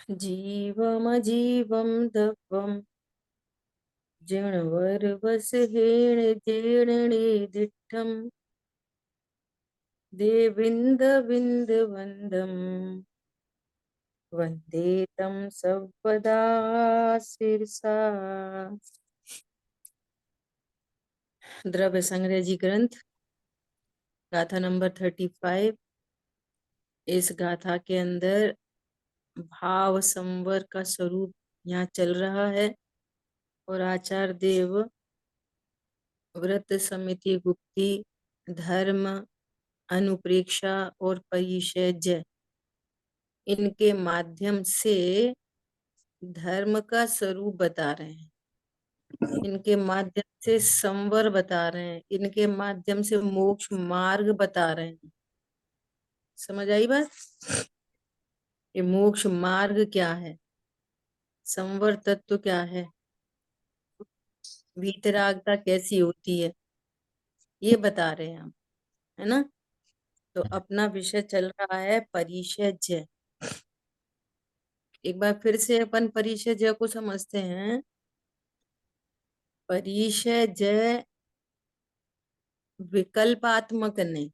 जीवमजीवं दत्वं जिणवरवसहेण जीर्णनिदिष्टं देविन्दविन्दवन्दं वन्दे तं सर्वदा शिरसा। द्रव्य संग्रह जी ग्रंथ गाथा नंबर 35। इस गाथा के अंदर भाव संवर का स्वरूप यहाँ चल रहा है और आचार्य देव व्रत समिति गुप्ती धर्म अनुप्रेक्षा और परिचय इनके माध्यम से धर्म का स्वरूप बता रहे हैं, इनके माध्यम से संवर बता रहे हैं, इनके माध्यम से मोक्ष मार्ग बता रहे हैं। समझ आई बात? ये मोक्ष मार्ग क्या है, संवर तत्व क्या है, वीतरागता कैसी होती है, ये बता रहे हैं हम, है ना। तो अपना विषय चल रहा है परिचय। एक बार फिर से अपन परिचय को समझते हैं। परिचय विकल्पात्मक नहीं,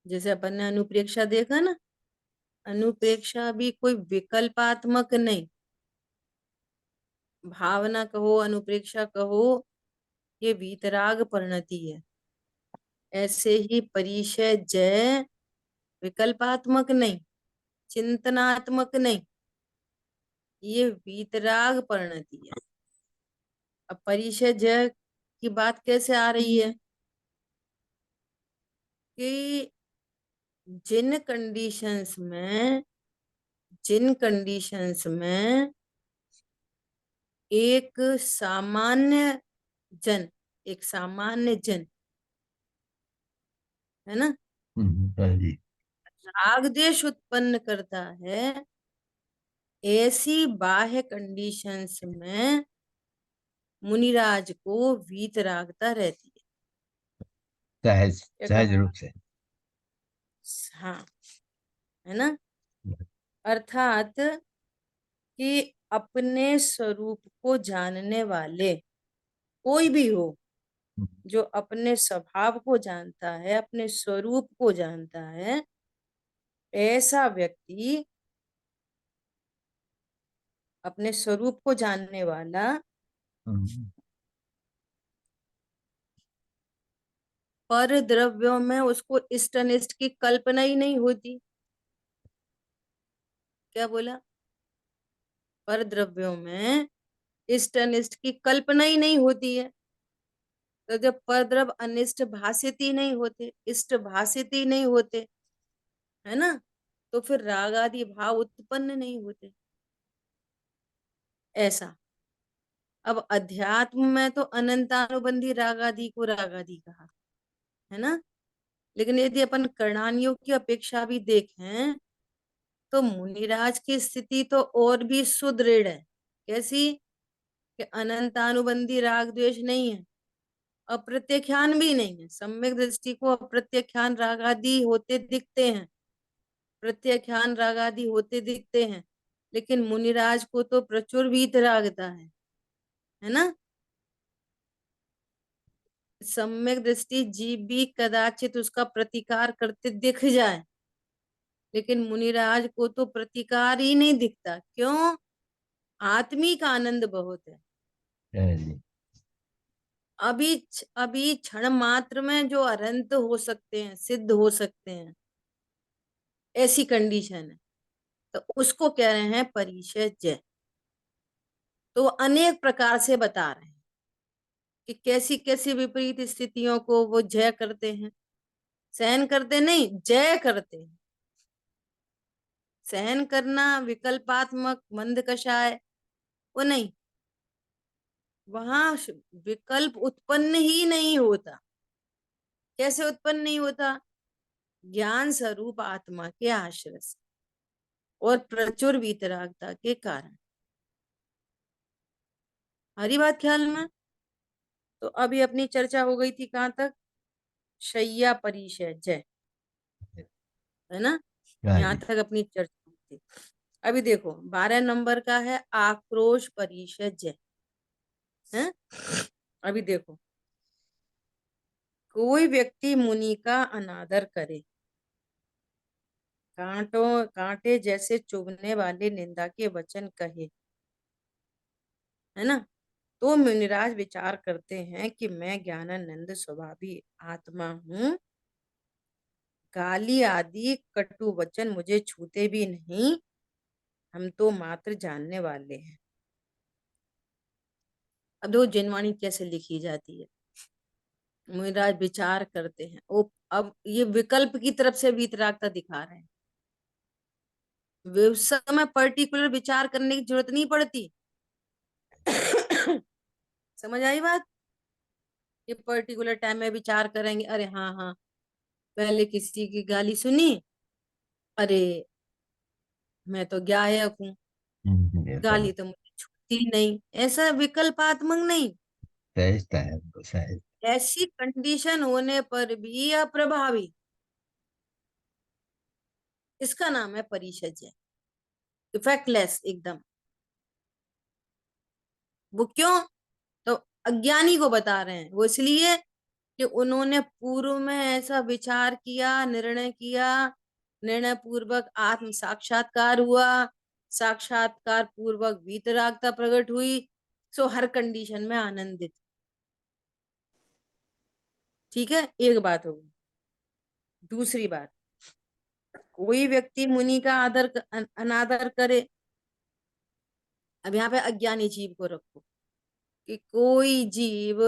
जैसे अपन ने अनुप्रेक्षा देखा ना, अनुप्रेक्षा भी कोई विकल्पात्मक नहीं, भावना कहो अनुप्रेक्षा कहो, ये वीतराग परिणति है। ऐसे ही परिचय विकल्पात्मक नहीं, चिंतनात्मक नहीं, ये वीतराग परिणति है। अब परिचय की बात कैसे आ रही है कि जिन कंडीशंस में एक सामान्य जन है ना जी। राग द्वेष उत्पन्न करता है, ऐसी बाह्य कंडीशंस में मुनिराज को वीतरागता रहती सहज है। क्या सहज कहा? रूप से। हाँ, है ना। अर्थात कि अपने स्वरूप को जानने वाले कोई भी हो, जो अपने स्वभाव को जानता है, अपने स्वरूप को जानता है, ऐसा व्यक्ति, अपने स्वरूप को जानने वाला पर द्रव्यों में उसको इष्ट अनिष्ट की कल्पना ही नहीं होती। क्या बोला? पर द्रव्यों में इष्ट अनिष्ट की कल्पना ही नहीं होती है। तो जब पर द्रव्य अनिष्ट भाषित ही नहीं होते, इष्ट भाषित ही नहीं होते, है ना, तो फिर राग आदि भाव उत्पन्न नहीं होते। ऐसा अब अध्यात्म में तो अनंतानुबंधी राग आदि को राग आदि कहा, है ना। लेकिन यदि अपन कर्णानियों की अपेक्षा भी देखें तो मुनिराज की स्थिति तो और भी सुदृढ़ है। कैसी? कि अनंतानुबंधी राग द्वेष नहीं है, अप्रत्याख्यान भी नहीं है। सम्यक दृष्टि को अप्रत्याख्यान राग आदि होते दिखते हैं, प्रत्याख्यान राग आदि होते दिखते हैं, लेकिन मुनिराज को तो प्रचुर वीतरागता है ना। सम्यक दृष्टि जीव भी कदाचित उसका प्रतिकार करते दिख जाए, लेकिन मुनिराज को तो प्रतिकार ही नहीं दिखता। क्यों? आत्मिक आनंद बहुत है। जी। अभी अभी क्षण मात्र में जो अनंत हो सकते हैं, सिद्ध हो सकते हैं, ऐसी कंडीशन है। तो उसको कह रहे हैं परिचय जय। तो अनेक प्रकार से बता रहे हैं कि कैसी कैसी विपरीत स्थितियों को वो जय करते हैं। सहन करते नहीं, जय करते हैं। सहन करना विकल्पात्मक मंद कषाय वो नहीं, वहां विकल्प उत्पन्न ही नहीं होता। कैसे उत्पन्न नहीं होता? ज्ञान स्वरूप आत्मा के आश्रय से और प्रचुर वीतरागता के कारण। हरी बात ख्याल में? तो अभी अपनी चर्चा हो गई थी कहाँ तक? शैया परिचय जय, है ना। यहाँ जी। तक अपनी चर्चा हुई थी। अभी देखो 12 नंबर का है आक्रोश परिषद है। अभी देखो, कोई व्यक्ति मुनि का अनादर करे, कांटों कांटे जैसे चुभने वाले निंदा के वचन कहे, है ना, तो मुनिराज विचार करते हैं कि मैं ज्ञानानंद स्वभावी आत्मा हूँ, गाली आदि कटु वचन मुझे छूते भी नहीं, हम तो मात्र जानने वाले हैं। अब देखो जिनवाणी कैसे लिखी जाती है। मुनिराज विचार करते हैं, वो अब ये विकल्प की तरफ से वीतरागता दिखा रहे हैं। उस समय पर्टिकुलर विचार करने की जरूरत नहीं पड़ती। समझ आई बात? ये पर्टिकुलर टाइम में विचार करेंगे, अरे हाँ हाँ, पहले किसी की गाली सुनी, अरे मैं तो गायक हूँ, ये तो गाली तो मुझे छूती नहीं, ऐसा विकल्पात्मक नहीं। सहजता है तो सहज। ऐसी कंडीशन होने पर भी अप्रभावी, इसका नाम है परिशज्य, इफेक्टलेस एकदम। वो क्यों? तो अज्ञानी को बता रहे हैं, वो इसलिए कि उन्होंने पूर्व में ऐसा विचार किया, निर्णय किया, निर्णय पूर्वक आत्म साक्षात्कार हुआ, साक्षात्कार पूर्वक वीतरागता प्रकट हुई, सो हर कंडीशन में आनंदित। ठीक है, एक बात होगी। दूसरी बात, कोई व्यक्ति मुनि का अनादर करे। अब यहाँ पे अज्ञानी जीव को रखो, कि कोई जीव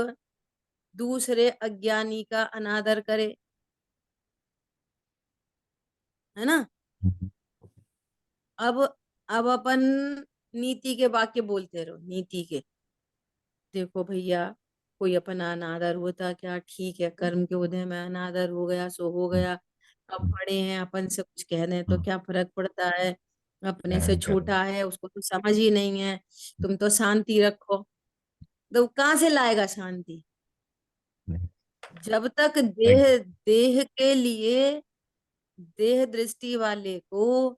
दूसरे अज्ञानी का अनादर करे, है ना। अब अब अपन नीति के वाक्य बोलते रहो, नीति के। देखो भैया, कोई अपना अनादर होता क्या, ठीक है, कर्म के उदय में अनादर हो गया सो हो गया। अब बड़े हैं, अपन से कुछ कह दें तो क्या फर्क पड़ता है, अपने से करो। छोटा है, उसको तो समझ ही नहीं है, तुम तो शांति रखो। तो कहाँ से लाएगा शांति? जब तक देह देह के लिए, देह दृष्टि वाले को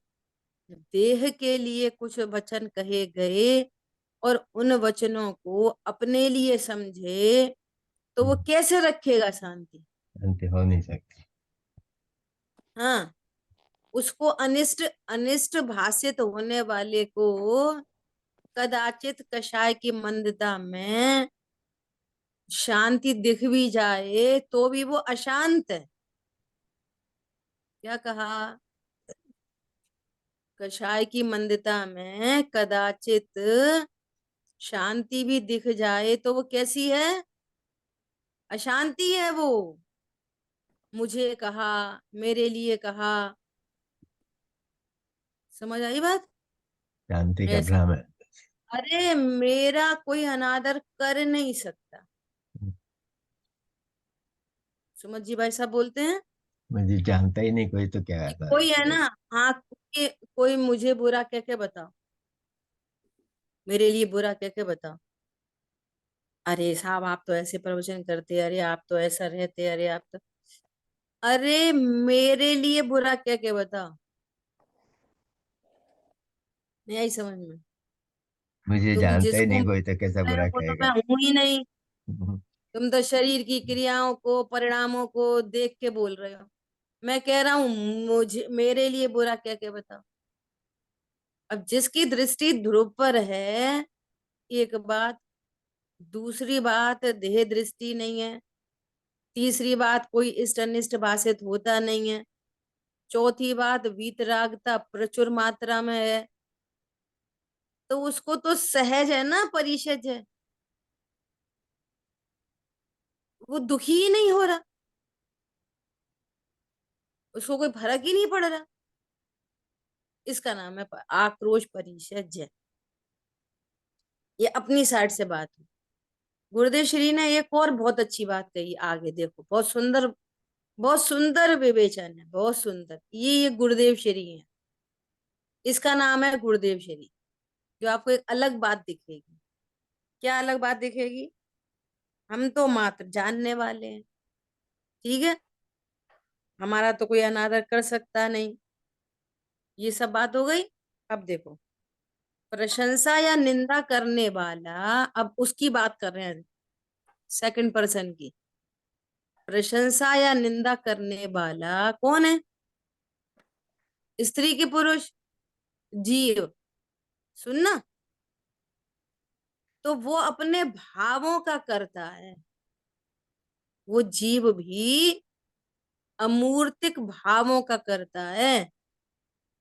देह के लिए कुछ वचन कहे गए और उन वचनों को अपने लिए समझे, तो वो कैसे रखेगा शांति? शांति हो नहीं सकती। हाँ, उसको अनिष्ट अनिष्ट भाषित होने वाले को कदाचित कषाय की मंदता में शांति दिख भी जाए तो भी वो अशांत है। क्या कहा? कषाय की मंदता में कदाचित शांति भी दिख जाए तो वो कैसी है? अशांति है वो। मुझे कहा, मेरे लिए कहा, समझ आई बात? शांति का ऐसा, भ्रम है। अरे मेरा कोई अनादर कर नहीं सकता। सुमन जी भाई साहब बोलते हैं मुझे जानता ही नहीं कोई तो क्या कि आता कोई है है। ना, हाँ, कोई मुझे बुरा कह के बताओ, मेरे लिए बुरा कह के बताओ, अरे साहब आप तो ऐसे प्रवचन करते, अरे आप तो ऐसा रहते, अरे आप तो, अरे मेरे लिए बुरा कह के बताओ। नहीं आई समझ में? मुझे क्योंकि जानता ही जिसको नहीं कोई तो कैसा बोल रहे बुरा हो वो तो कहेगा। मैं हूं ही नहीं। तुम तो शरीर की क्रियाओं को, परिणामों को देख के बोल रहे हो। मैं कह रहा हूं मुझे, मेरे लिए बुरा कह के बताओ। अब जिसकी दृष्टि ध्रुव पर है, एक बात, दूसरी बात देह दृष्टि नहीं है, तीसरी बात कोई इष्ट अनिष्ट भाषित होता नहीं है, चौथी बात वीतरागता प्रचुर मात्रा में है, तो उसको तो सहज है ना, परिषद है, वो दुखी ही नहीं हो रहा, उसको कोई फर्क ही नहीं पड़ रहा। इसका नाम है आक्रोश परिषद। ये अपनी साइड से बात हुई। गुरुदेव श्री ने एक और बहुत अच्छी बात कही, आगे देखो, बहुत सुंदर, बहुत सुंदर विवेचन है, बहुत सुंदर। ये गुरुदेव श्री है, इसका नाम है गुरुदेव श्री। जो आपको एक अलग बात दिखेगी। क्या अलग बात दिखेगी? हम तो मात्र जानने वाले हैं, ठीक है, हमारा तो कोई अनादर कर सकता नहीं, ये सब बात हो गई। अब देखो, प्रशंसा या निंदा करने वाला, अब उसकी बात कर रहे हैं, सेकंड पर्सन की। प्रशंसा या निंदा करने वाला कौन है? स्त्री की पुरुष? जीव। सुनना, तो वो अपने भावों का करता है। वो जीव भी अमूर्तिक भावों का करता है।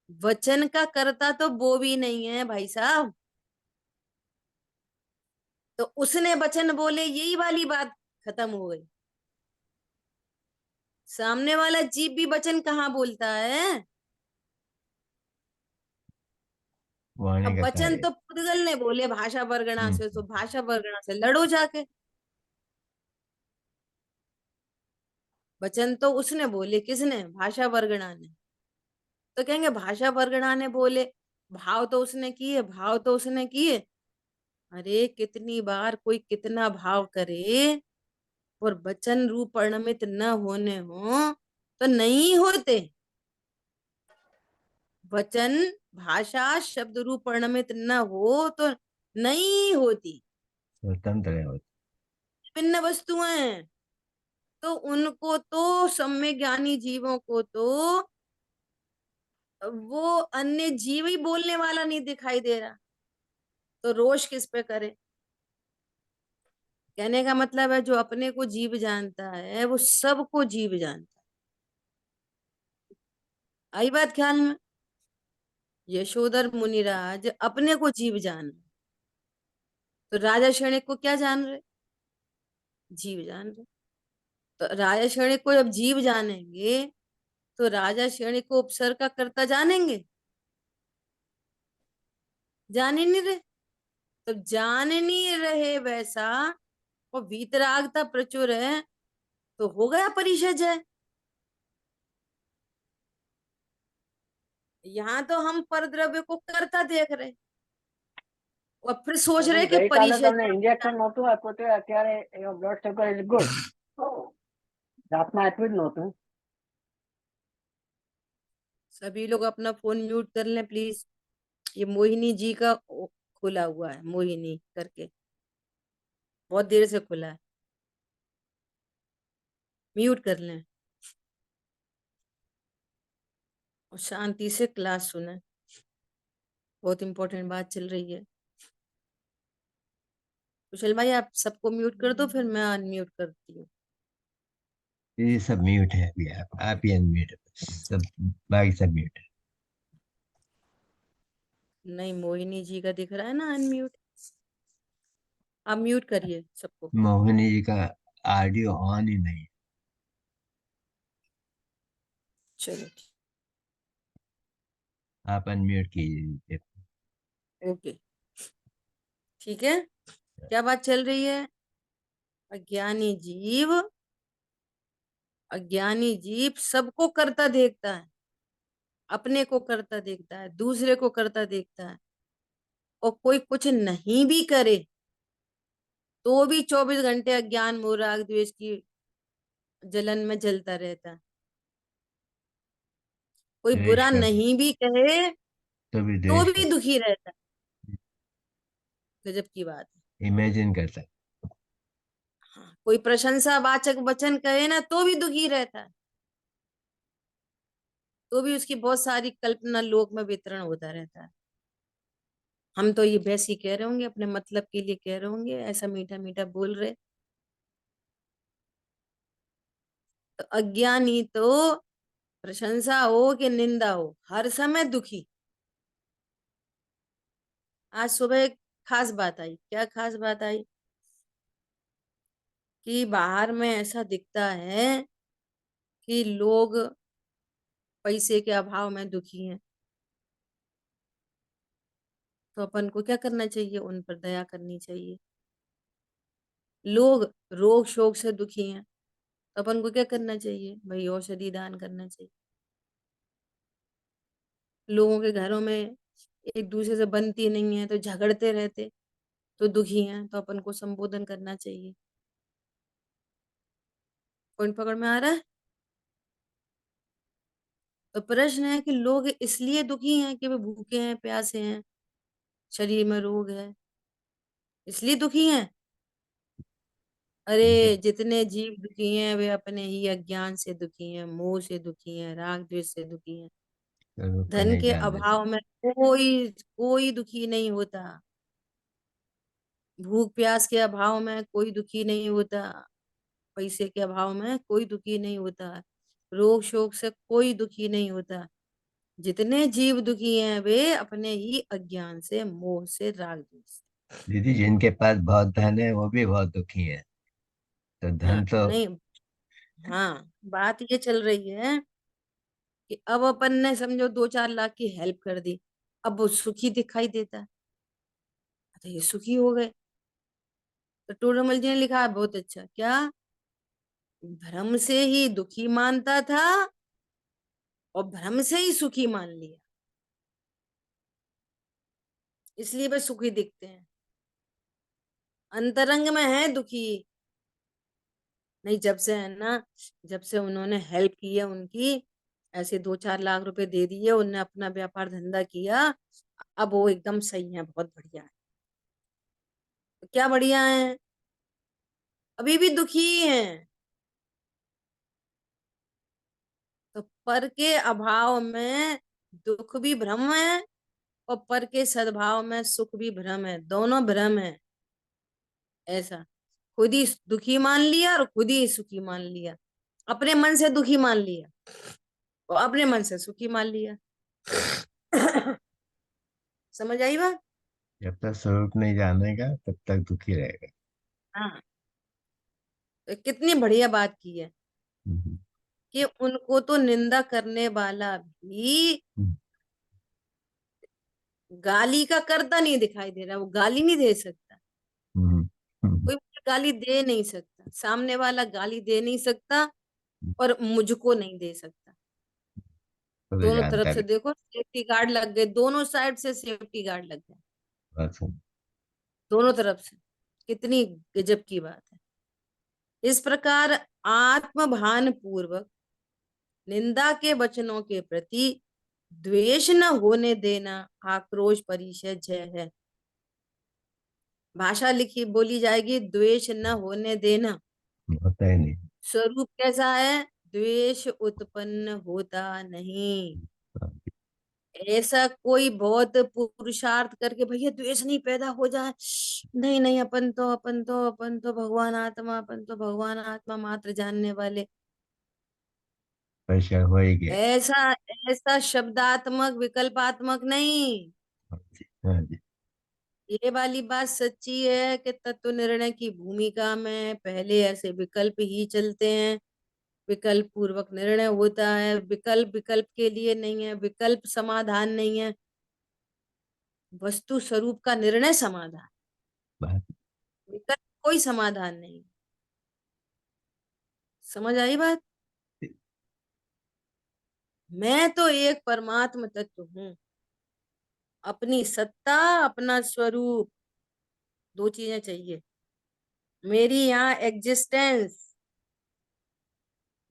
वचन का करता तो वो भी नहीं है भाई साहब। तो उसने वचन बोले, यही वाली बात खत्म हो गई। सामने वाला जीव भी वचन कहाँ बोलता है? वाणी अब का वचन कार्य। तो पुद्गल ने बोले भाषा वर्गणा हम्म से, तो हम्म, भाषा वर्गणा से लड़ो जाके। वचन तो उसने बोले, किसने? भाषा वर्गणा ने। तो कहेंगे भाषा वर्गणा ने बोले, भाव तो उसने किए, भाव तो उसने किए। अरे कितनी बार कोई कितना भाव करे, और वचन रूप परिणमित न होने हो तो नहीं होते। वचन, भाषा शब्द रूप परिणमित न हो तो नहीं होती। स्वतंत्र है वो। भिन्न वस्तुएं हैं। तो उनको तो, सम्यक ज्ञानी जीवों को तो वो अन्य जीव ही बोलने वाला नहीं दिखाई दे रहा, तो रोष किस पे करे? कहने का मतलब है, जो अपने को जीव जानता है वो सबको जीव जानता है। आई बात ख्याल में? यशोधर मुनिराज अपने को जीव जान रहे, तो राजा क्षणिक को क्या जान रहे? जीव जान रहे। तो राजा क्षणिक को जब जीव जानेंगे, तो राजा क्षणिक को उपसर्ग का कर्ता जानेंगे? जान ही नहीं रहे। तो जान नहीं रहे वैसा, और वीतरागता प्रचुर है, तो हो गया परिषद है। यहाँ तो हम परद्रव्य को कर्ता देख रहे, और फिर सोच रहे कि ગઈકાલે परिषद તમને ઇન્જેક્શન નહોતું આપ્યું તો અત્યારે બ્લડ સુગર ઇઝ ગુડ રાતના આપ્યું જ નહોતું. सभी लोग अपना फोन म्यूट कर लें प्लीज। ये मोहिनी जी का खुला हुआ है, मोहिनी करके, बहुत देर से खुला है। म्यूट कर लें और शांति से क्लास सुने। बहुत इंपॉर्टेंट बात चल रही है। कुशल भाई आप सबको म्यूट कर दो, फिर मैं अनम्यूट करती हूँ। ये सब म्यूट है अभी। आप ही अनम्यूट है बस। सब बाकी सब म्यूट है। नहीं, मोहिनी जी का दिख रहा है ना अनम्यूट। आप म्यूट करिए सबको। मोहिनी जी का ऑडियो ऑन ही नहीं चलो है। आप अनम्यूट कीजिए। ओके, ठीक है। क्या बात चल रही है? अज्ञानी जीव, अज्ञानी जीव सबको करता देखता है। अपने को करता देखता है, दूसरे को करता देखता है, और कोई कुछ नहीं भी करे तो भी 24 घंटे अज्ञान मोह राग द्वेष की जलन में जलता रहता है। कोई द्वेष बुरा का नहीं भी कहे तो भी तो द्वेष भी कर दुखी रहता है। गजब की बात है। इमेजिन कर सकते। हाँ, कोई प्रशंसा वाचक वचन कहे ना तो भी दुखी रहता है, तो भी उसकी बहुत सारी कल्पना लोक में वितरण होता रहता है। हम तो ये वैसे ही कह रहे होंगे, अपने मतलब के लिए कह रहे होंगे, ऐसा मीठा मीठा बोल रहे। तो अज्ञानी तो प्रशंसा हो कि निंदा हो, हर समय दुखी। आज सुबह एक खास बात आई। क्या खास बात आई? कि बाहर में ऐसा दिखता है कि लोग पैसे के अभाव में दुखी हैं। तो अपन को क्या करना चाहिए? उन पर दया करनी चाहिए। लोग रोग शोक से दुखी हैं, तो अपन को क्या करना चाहिए भाई? औषधि दान करना चाहिए। लोगों के घरों में एक दूसरे से बनती नहीं है, तो झगड़ते रहते, तो दुखी हैं, तो अपन को संबोधन करना चाहिए। पॉइंट पकड़ में आ रहा है? तो प्रश्न है कि लोग इसलिए दुखी हैं कि वे भूखे हैं, प्यासे हैं, शरीर में रोग है, इसलिए दुखी हैं? इनके अरे जितने जीव दुखी हैं वे अपने ही अज्ञान से दुखी हैं, मोह से दुखी हैं, राग द्वेष से दुखी हैं। स्वरूप को धन नहीं के जानने से। अभाव में कोई कोई दुखी नहीं होता, भूख प्यास के अभाव में कोई दुखी नहीं होता, पैसे के अभाव में कोई दुखी नहीं होता, रोग शोक से कोई दुखी नहीं होता। जितने जीव दुखी हैं वे अपने ही अज्ञान से, मोह से, राग द्वेष से। दीदी, जिनके पास बहुत धन है वो भी बहुत दुखी है। तो हाँ धन तो नहीं, हाँ बात ये चल रही है कि अब अपन ने समझो 2-4 लाख की हेल्प कर दी, अब वो सुखी दिखाई देता है, तो ये सुखी हो गए। तो टोडरमल जी ने लिखा है बहुत अच्छा, क्या भ्रम से ही दुखी मानता था और भ्रम से ही सुखी मान लिया, इसलिए वे सुखी दिखते हैं, अंतरंग में है दुखी नहीं। जब से है ना, जब से उन्होंने हेल्प की है उनकी, ऐसे 2-4 लाख रुपए दे दिए, उनने अपना व्यापार धंधा किया, अब वो एकदम सही है, बहुत बढ़िया है। तो क्या बढ़िया है? अभी भी दुखी हैं। तो पर के अभाव में दुख भी भ्रम है और पर के सद्भाव में सुख भी भ्रम है, दोनों भ्रम है। ऐसा खुद ही दुखी मान लिया और खुद ही सुखी मान लिया, अपने मन से दुखी मान लिया और अपने मन से सुखी मान लिया। समझ आई बात? जब तक स्वरूप नहीं जानेगा तब तक दुखी रहेगा। हाँ, तो कितनी बढ़िया बात की है हम्म, कि उनको तो निंदा करने वाला भी हम्म, गाली का कर्ता नहीं दिखाई दे रहा, वो गाली नहीं दे सकता, हम्म, हम्म, कोई मुझे गाली दे नहीं सकता, सामने वाला गाली दे नहीं सकता और मुझको नहीं दे सकता। तो दोनों तरफ जानता से भी। देखो सेफ्टी गार्ड लग गए, दोनों साइड से सेफ्टी गार्ड लग गए, बस। दोनों तरफ से। कितनी गजब की बात है। इस प्रकार आत्मभान पूर्वक निंदा के वचनों के प्रति द्वेष न होने देना आक्रोश परिचय जय है। भाषा लिखी बोली जाएगी, द्वेष न होने देना। होता ही नहीं। स्वरूप कैसा है? द्वेष उत्पन्न होता नहीं। ऐसा कोई बहुत पुरुषार्थ करके भैया द्वेष नहीं पैदा हो जाए, नहीं नहीं, अपन तो भगवान आत्मा मात्र जानने वाले, परिचय हो ही गया। ऐसा ऐसा शब्दात्मक विकल्पात्मक नहीं। हाँ जी, हाँ जी। ये वाली बात सच्ची है कि तत्व निर्णय की भूमिका में पहले ऐसे विकल्प ही चलते हैं, विकल्प पूर्वक निर्णय होता है, विकल्प विकल्प के लिए नहीं है, विकल्प समाधान नहीं है, वस्तु स्वरूप का निर्णय समाधान, बात। विकल्प कोई समाधान नहीं। समझ आई बात? मैं तो एक परमात्म तत्व हूँ, अपनी सत्ता, अपना स्वरूप, दो चीजें चाहिए। मेरी यहाँ एग्जिस्टेंस,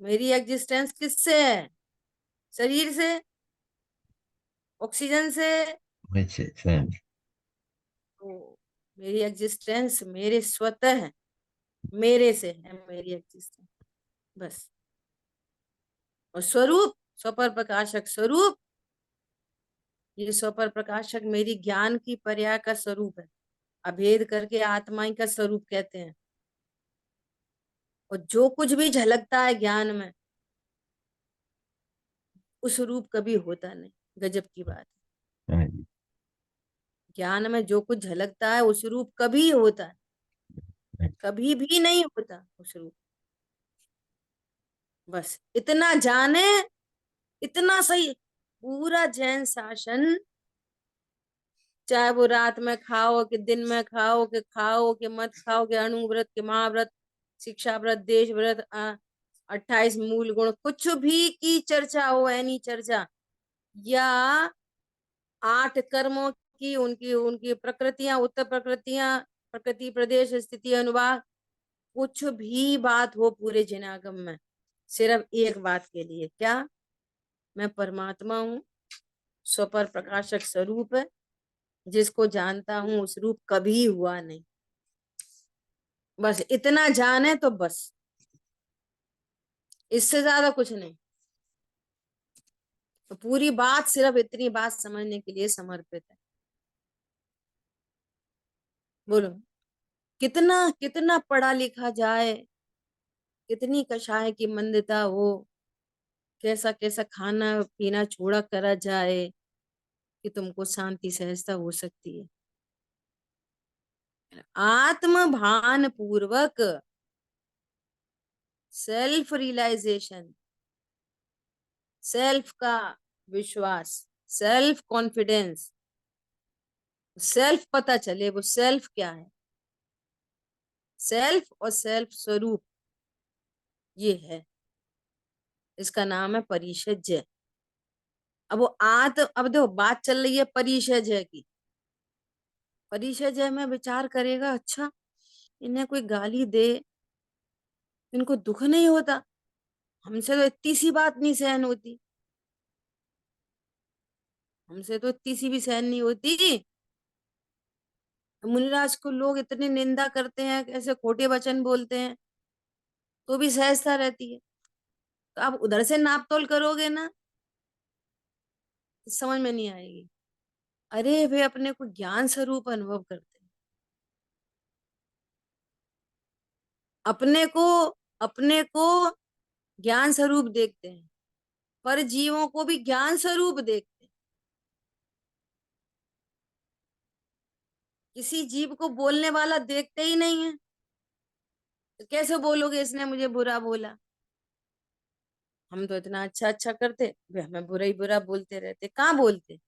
मेरी एग्जिस्टेंस किससे है? शरीर से, ऑक्सीजन से। मुझसे स्वयं। तो मेरी एग्जिस्टेंस मेरे स्वतः है, मेरे से है मेरी एग्जिस्टेंस, बस। और स्वरूप, स्वपर प्रकाशक स्वरूप, ये स्वपर प्रकाशक मेरी ज्ञान की पर्याय का स्वरूप है, अभेद करके आत्मा ही का स्वरूप कहते हैं। और जो कुछ भी झलकता है ज्ञान में, उस रूप कभी होता नहीं। गजब की बात है। हाँ जी, ज्ञान में जो कुछ झलकता है उस रूप कभी होता है, हाँ जी। कभी भी नहीं होता उस रूप। बस इतना जाने, इतना सही। पूरा जैन शासन, चाहे वो रात में खाओ कि दिन में खाओ कि मत खाओ कि अणु व्रत के महाव्रत, शिक्षा व्रत, देश व्रत, 28 मूल गुण, कुछ भी की चर्चा हो, एनी चर्चा, या 8 कर्मों की, उनकी उनकी प्रकृतियां, उत्तर प्रकृतियां, प्रकृति प्रदेश स्थिति अनुभाग, कुछ भी बात हो पूरे जिनागम में, सिर्फ एक बात के लिए, क्या? मैं परमात्मा हूँ, स्वपर प्रकाशक स्वरूप है, जिसको जानता हूँ उस रूप कभी हुआ नहीं। बस इतना जाने तो बस, इससे ज्यादा कुछ नहीं। तो पूरी बात सिर्फ इतनी बात समझने के लिए समर्पित है। बोलो, कितना कितना पढ़ा लिखा जाए, कितनी कषाय की मंदिता हो, कैसा कैसा खाना पीना छोड़ा करा जाए कि तुमको शांति सहजता हो सकती है। आत्म भान पूर्वक सेल्फ रियलाइजेशन, सेल्फ का विश्वास, सेल्फ कॉन्फिडेंस, सेल्फ पता चले वो सेल्फ क्या है। सेल्फ और सेल्फ स्वरूप ये है, इसका नाम है परिषज्य। अब वो अब देखो बात चल रही है परिषज्य की। परिषज्य में विचार करेगा, अच्छा इन्हें कोई गाली दे, इनको दुख नहीं होता, हमसे तो इतनी सी बात नहीं सहन होती, हमसे तो इतनी सी भी सहन नहीं होती। मुनिराज को लोग इतनी निंदा करते हैं, ऐसे खोटे वचन बोलते हैं, तो भी सहजता रहती है। तो आप उधर से नाप तोल करोगे ना, तो समझ में नहीं आएगी। अरे वे अपने को ज्ञान स्वरूप अनुभव करते हैं, अपने को ज्ञान स्वरूप देखते हैं, पर जीवों को भी ज्ञान स्वरूप देखते हैं। किसी जीव को बोलने वाला देखते ही नहीं है, तो कैसे बोलोगे इसने मुझे बुरा बोला। हम तो इतना अच्छा अच्छा करते, वे हमें बुरा ही बुरा बोलते रहते। कहाँ बोलते,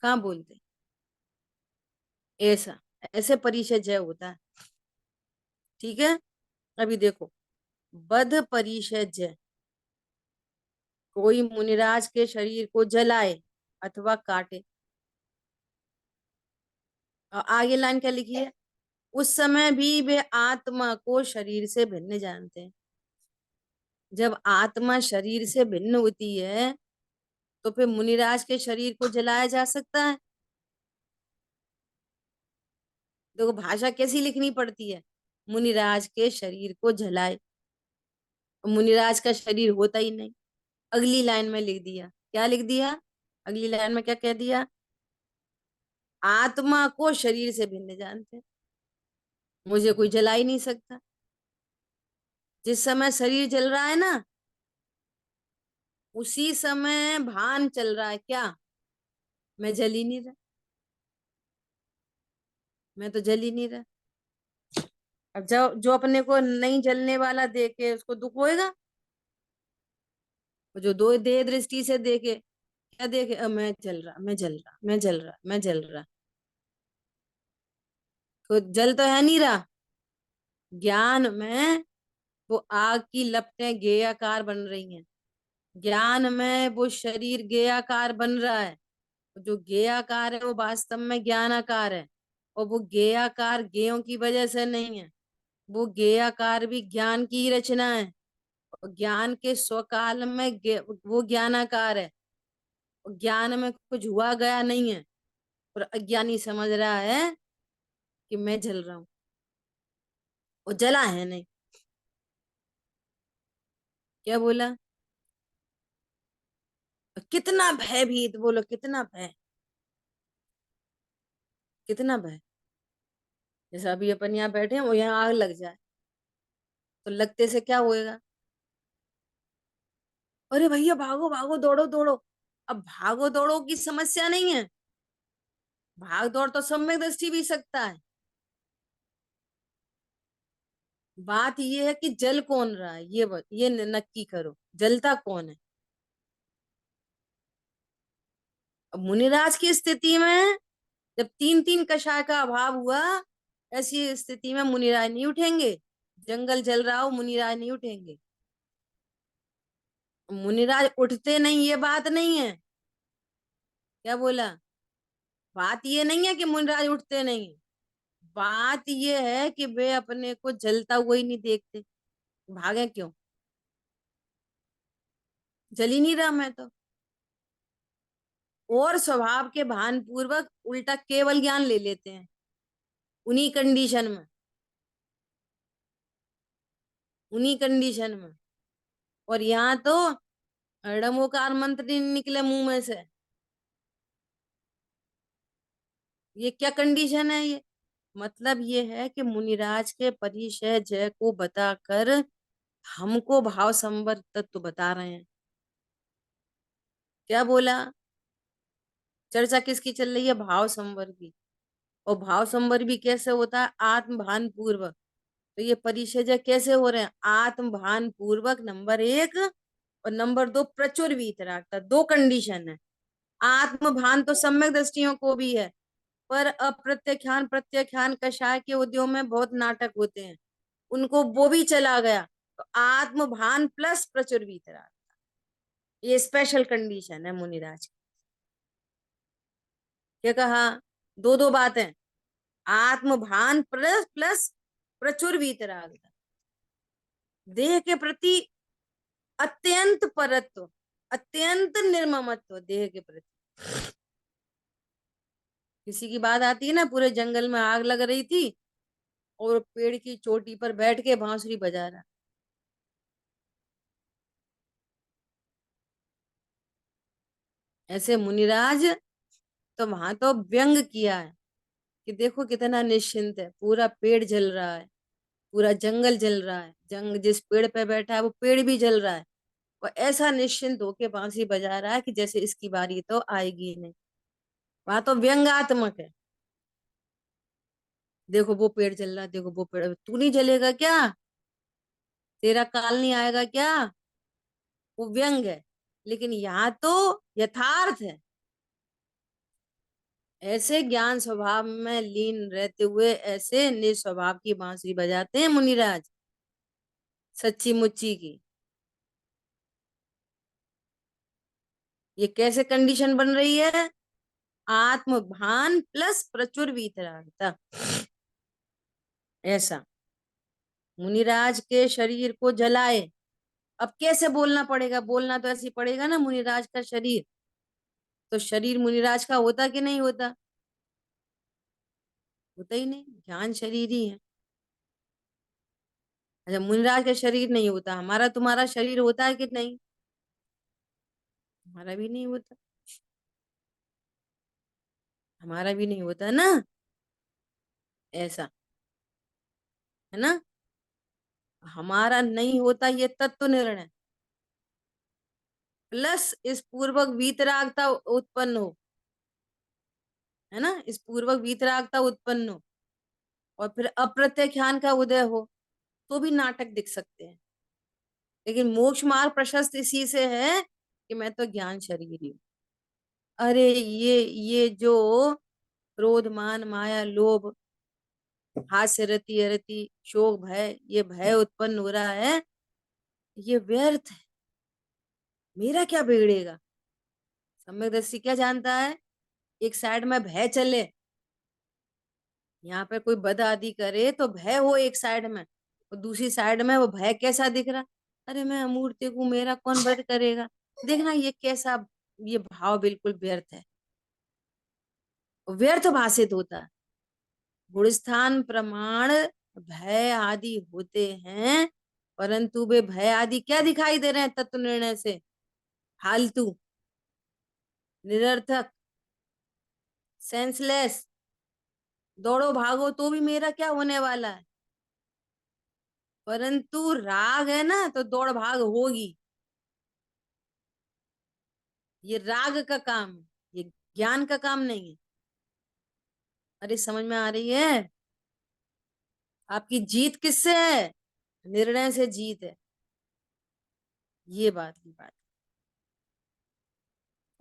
कहाँ बोलते। ऐसा, ऐसे परिचय जय होता है। ठीक है, अभी देखो, बध परिचय जय, कोई मुनिराज के शरीर को जलाए अथवा काटे। और आगे लाइन क्या लिखी है, उस समय भी वे आत्मा को शरीर से भिन्न जानते हैं। जब आत्मा शरीर से भिन्न होती है तो फिर मुनिराज के शरीर को जलाया जा सकता है। देखो भाषा कैसी लिखनी पड़ती है, मुनिराज के शरीर को जलाए, मुनिराज का शरीर होता ही नहीं। अगली लाइन में लिख दिया, क्या लिख दिया, अगली लाइन में क्या कह दिया, आत्मा को शरीर से भिन्न जानते हैं। मुझे कोई जला ही नहीं सकता। जिस समय शरीर जल रहा है ना, उसी समय भान चल रहा है क्या, मैं जल ही नहीं रहा, मैं तो जल ही नहीं रहा। अब जो अपने को नहीं जलने वाला देखे उसको दुख होएगा, और जो दो देह दृष्टि से देखे, क्या देखे, मैं जल रहा, मैं जल रहा, मैं जल रहा, मैं जल रहा, तो जल तो है नहीं रहा। ज्ञान में वो आग की लपटें गेयाकार बन रही हैं, ज्ञान में वो शरीर गेयाकार बन रहा है। जो गेयाकार है वो वास्तव में ज्ञानाकार है, और वो गेयाकार गेयों की वजह से नहीं है, वो गेयाकार भी ज्ञान की ही रचना है। और ज्ञान के स्वकाल में वो ज्ञानाकार है, और ज्ञान में कुछ हुआ गया नहीं है। और अज्ञानी समझ रहा है कि मैं जल रहा हूं, वो जला है नहीं। क्या बोला, कितना भयभीत, बोलो कितना भय, कितना भय। जैसे अभी अपन यहाँ बैठे हैं, वो यहाँ आग लग जाए तो लगते से क्या होएगा, अरे भैया भागो भागो दौड़ो दौड़ो। अब भागो दौड़ो की समस्या नहीं है, भाग दौड़ तो सम्यक दृष्टि भी सकता है। बात ये है कि जल कौन रहा है, ये नक्की करो, जलता कौन है। अब मुनिराज की स्थिति में जब तीन तीन कषाय का अभाव हुआ, ऐसी स्थिति में मुनिराज नहीं उठेंगे। जंगल जल रहा हो, मुनिराज नहीं उठेंगे। मुनिराज उठते नहीं, ये बात नहीं है। क्या बोला, बात ये नहीं है कि मुनिराज उठते नहीं, बात ये है कि वे अपने को जलता हुआ ही नहीं देखते, भागे क्यों। जल ही नहीं रहा मैं तो। और स्वभाव के भान पूर्वक उल्टा केवल ज्ञान ले लेते हैं उन्हीं कंडीशन में, उन्हीं कंडीशन में। और यहाँ तो ड़मोकार मंत्र नहीं निकले मुंह में से। ये क्या कंडीशन है ये? मतलब ये है कि मुनिराज के परिचय जय को बताकर हमको भाव संवर तत्व बता रहे हैं। क्या बोला? चर्चा किसकी चल रही है? भाव संवर की। और भाव संवर भी कैसे होता है? आत्म भान पूर्वक। तो ये परिचय कैसे हो रहे हैं? आत्म भान पूर्वक नंबर एक, और नंबर दो प्रचुर वीतरागता। दो कंडीशन है। आत्म भान तो सम्यक दृष्टियों को भी है, पर अप्रत्याख्यान प्रत्याख्यान कषाय के उद्योग में बहुत नाटक होते हैं, उनको वो भी चला गया। तो आत्म भान प्लस प्रचुर वीतराग, ये स्पेशल कंडीशन है मुनिराज की। क्या कहा? दो दो बातें। आत्म भान प्लस प्लस प्रचुर वीतराग, देह के प्रति अत्यंत परत्व, अत्यंत निर्ममत्व देह के प्रति। किसी की बात आती है ना, पूरे जंगल में आग लग रही थी और पेड़ की चोटी पर बैठ के बांसुरी बजा रहा। ऐसे मुनिराज तो वहां तो व्यंग किया है कि देखो कितना निश्चिंत है, पूरा पेड़ जल रहा है, पूरा जंगल जल रहा है, जंग जिस पेड़ पे बैठा है वो पेड़ भी जल रहा है, और ऐसा निश्चिंत होके बांसुरी बजा रहा है कि जैसे इसकी बारी तो आएगी ही नहीं। वहां तो व्यंगात्मक है। देखो वो पेड़ जल रहा है, देखो वो पेड़, तू नहीं जलेगा क्या? तेरा काल नहीं आएगा क्या? वो व्यंग है। लेकिन यहाँ तो यथार्थ है। ऐसे ज्ञान स्वभाव में लीन रहते हुए ऐसे निस्वभाव की बांसुरी बजाते हैं मुनिराज, सच्ची मुच्ची की। ये कैसे कंडीशन बन रही है? आत्म भान प्लस प्रचुर वीतरागता। ऐसा मुनिराज के शरीर को जलाए। अब कैसे बोलना पड़ेगा? बोलना तो ऐसे ही पड़ेगा ना, मुनिराज का शरीर। तो शरीर मुनिराज का होता कि नहीं होता? होता ही नहीं, ज्ञान शरीर ही है। अच्छा, मुनिराज का शरीर नहीं होता, हमारा तुम्हारा शरीर होता है कि नहीं? हमारा भी नहीं होता, हमारा भी नहीं होता ना। ऐसा है ना। हमारा नहीं होता ये तत्व निर्णय, प्लस इस पूर्वक वीतरागता उत्पन्न हो, है ना, इस पूर्वक वीतरागता उत्पन्न हो, और फिर अप्रत्याख्यान का उदय हो, तो भी नाटक दिख सकते हैं। लेकिन मोक्ष मार्ग प्रशस्त इसी से है कि मैं तो ज्ञान शरीर ही हूँ। अरे ये जो क्रोध मान माया लोभ हास्य रति अरति शोक भय, ये भय उत्पन्न हो रहा है, ये व्यर्थ है। मेरा क्या बिगड़ेगा? सम्यकदर्शी क्या जानता है? एक साइड में भय चले, यहाँ पे कोई बद आदि करे तो भय हो एक साइड में, और दूसरी साइड में वो भय कैसा दिख रहा? अरे मैं अमूर्त हूँ, मेरा कौन वध करेगा? देखना ये कैसा, ये भाव बिल्कुल व्यर्थ है, व्यर्थ भाषित होता है। गुणस्थान प्रमाण भय आदि होते हैं, परंतु वे भय आदि क्या दिखाई दे रहे हैं तत्व निर्णय से? फालतू, निरर्थक, सेंसलेस। दौड़ो भागो तो भी मेरा क्या होने वाला है? परंतु राग है ना तो दौड़ भाग होगी। ये राग का काम है, ये ज्ञान का काम नहीं है। अरे समझ में आ रही है? आपकी जीत किससे है? निर्णय से जीत है। ये बात की बात।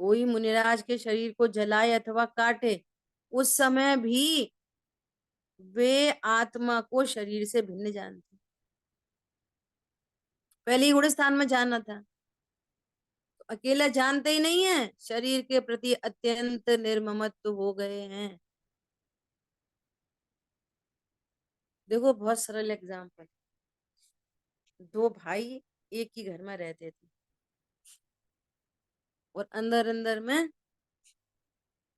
कोई मुनिराज के शरीर को जलाए अथवा काटे, उस समय भी वे आत्मा को शरीर से भिन्न जानते। पहले ही गुण स्थान में जाना था, तो अकेला जानते ही नहीं है, शरीर के प्रति अत्यंत निर्ममत्व हो गए हैं। देखो बहुत सरल एग्जाम्पल। दो भाई एक ही घर में रहते थे, और अंदर अंदर में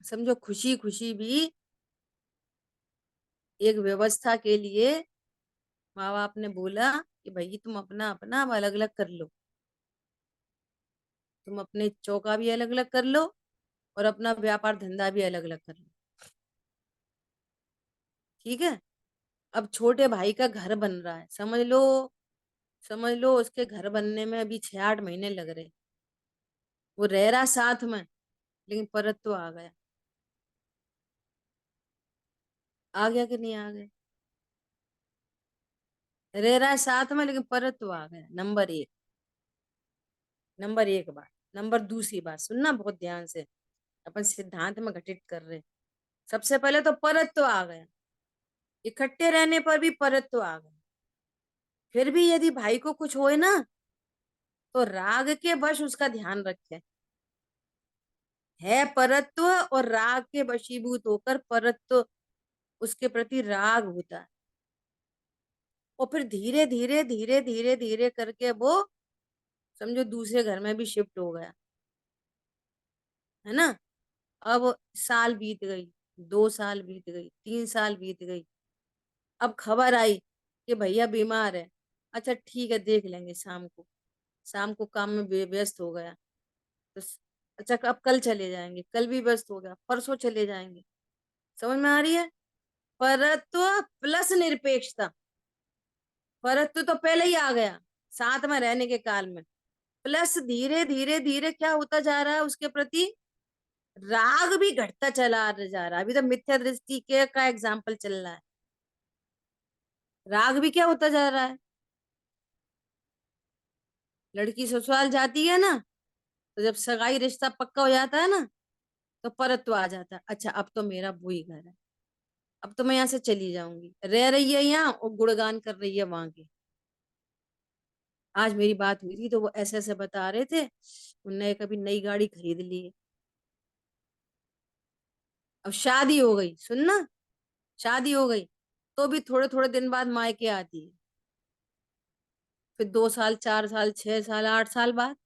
समझो खुशी खुशी भी एक व्यवस्था के लिए माँ बाप ने बोला कि भाई तुम अपना अपना अब अलग अलग कर लो, तुम अपने चौका भी अलग अलग कर लो और अपना व्यापार धंधा भी अलग अलग कर लो। ठीक है। अब छोटे भाई का घर बन रहा है, समझ लो उसके घर बनने में अभी 6-8 महीने लग रहे। वो रह रहा साथ में, लेकिन परत तो आ गया। आ गया कि नहीं आ गया? रह रहा है साथ में लेकिन परत तो आ गया। नंबर एक बात। नंबर दूसरी बात सुनना बहुत ध्यान से, अपन सिद्धांत में घटित कर रहे। सबसे पहले तो परत तो आ गया, इकट्ठे रहने पर भी परत तो आ गया। फिर भी यदि भाई को कुछ होए ना, तो राग के वश उसका ध्यान रखे। है परत्व और राग के वशीभूत होकर परत्व उसके प्रति राग होता है। और फिर धीरे धीरे धीरे धीरे धीरे करके वो समझो दूसरे घर में भी शिफ्ट हो गया, है ना। अब साल बीत गई, 2 साल बीत गई, 3 साल बीत गई। अब खबर आई कि भैया बीमार है। अच्छा ठीक है, देख लेंगे शाम को। शाम को काम में व्यस्त हो गया तो अच्छा अब कल चले जाएंगे, कल भी व्यस्त हो गया, परसों चले जाएंगे। समझ में आ रही है? परत्व प्लस निरपेक्षता। परत्व तो पहले ही आ गया साथ में रहने के काल में, प्लस धीरे धीरे धीरे क्या होता जा रहा है उसके प्रति राग भी घटता चला जा रहा है। अभी तो मिथ्या दृष्टि के का एग्जाम्पल चल रहा है, राग भी क्या होता जा रहा है। लड़की ससुराल जाती है ना, तो जब सगाई रिश्ता पक्का हो जाता है ना, तो परत्व आ जाता है। अच्छा अब तो मेरा वही घर है, अब तो मैं यहाँ से चली जाऊंगी। रह रही है यहाँ और गुणगान कर रही है वहां के। आज मेरी बात हुई थी तो वो ऐसे ऐसे बता रहे थे, उनने कभी नई गाड़ी खरीद ली है। अब शादी हो गई, सुनना, शादी हो गई तो भी थोड़े थोड़े दिन बाद मायके आती है। फिर 2 साल, 4 साल, 6 साल, 8 साल बाद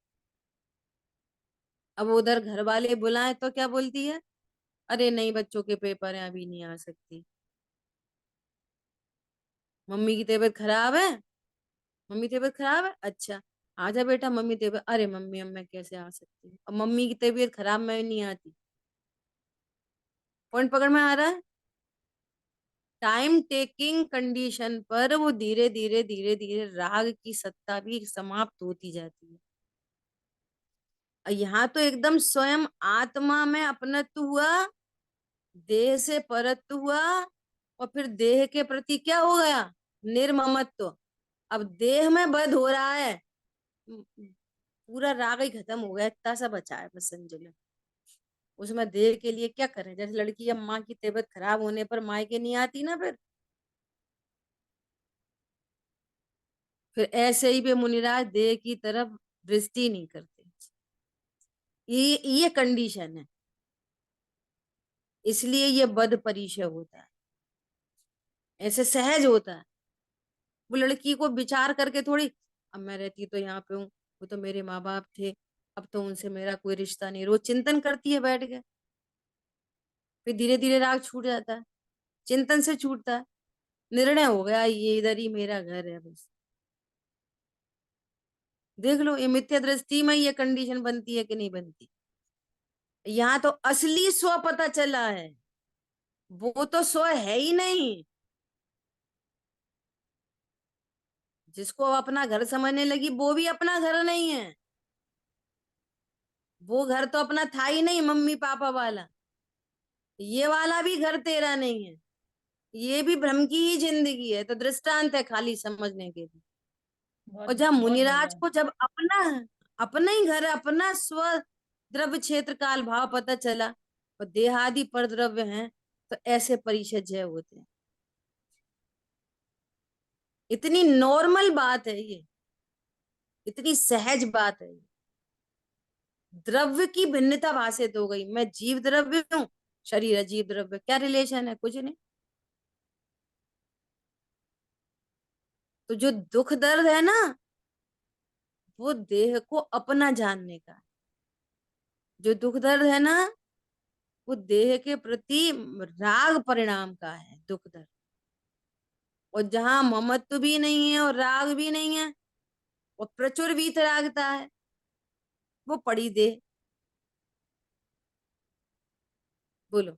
अब उधर घर वाले बुलाएं तो क्या बोलती है, अरे नहीं बच्चों के पेपर हैं अभी नहीं आ सकती। मम्मी की तबीयत खराब है, मम्मी तबीयत खराब है, अच्छा आजा बेटा मम्मी तबीयत, अरे मम्मी अब मैं कैसे आ सकती हूँ, अब मम्मी की तबीयत खराब मैं नहीं आती। पॉइंट पकड़ में आ रहा है? टाइम टेकिंग कंडीशन पर वो धीरे धीरे धीरे धीरे राग की सत्ता भी समाप्त होती जाती है। और यहाँ तो एकदम स्वयं आत्मा में अपनत्व हुआ, देह से परत्व हुआ, और फिर देह के प्रति क्या हो गया, निर्ममत्व। अब देह में वध हो रहा है, पूरा राग ही खत्म हो गया, इतना सा बचा है बस संजय। उसमें देह के लिए क्या करें, जैसे लड़की अब माँ की तबीयत खराब होने पर मायके नहीं आती ना, फिर ऐसे ही भी मुनिराज देह की तरफ दृष्टि नहीं करते। ये कंडीशन है, इसलिए ये बद परिचय होता है, ऐसे सहज होता है। वो लड़की को विचार करके थोड़ी, अब मैं रहती तो यहाँ पे हूँ, वो तो मेरे माँ बाप थे, अब तो उनसे मेरा कोई रिश्ता नहीं, रोज चिंतन करती है बैठ के। फिर धीरे धीरे राग छूट जाता है, चिंतन से छूटता है, निर्णय हो गया ये इधर ही मेरा घर है बस। देख लो ये मिथ्या दृष्टि में ये कंडीशन बनती है कि नहीं बनती। यहाँ तो असली स्व पता चला है, वो तो स्व है ही नहीं। जिसको अपना घर समझने लगी वो भी अपना घर नहीं है, वो घर तो अपना था ही नहीं मम्मी पापा वाला, ये वाला भी घर तेरा नहीं है। ये भी भ्रम की ही जिंदगी है, तो दृष्टांत है खाली समझने के लिए। बहुत और जब बहुत मुनिराज बढ़िया। को जब अपना अपना ही घर, अपना स्व द्रव्य क्षेत्र काल भाव पता चला और देहादि पर द्रव्य हैं, तो ऐसे परिषद जय होते हैं। इतनी नॉर्मल बात है ये, इतनी सहज बात है ये। द्रव्य की भिन्नता भाषित हो गई, मैं जीव द्रव्य हूँ, शरीर अजीव द्रव्य, क्या रिलेशन है, कुछ नहीं। तो जो दुख दर्द है ना, वो देह को अपना जानने का है। जो दुख दर्द है ना, वो देह के प्रति राग परिणाम का है दुख दर्द। और जहां ममत्व भी नहीं है और राग भी नहीं है और प्रचुर वीतरागता है, वो पड़ी देह। बोलो,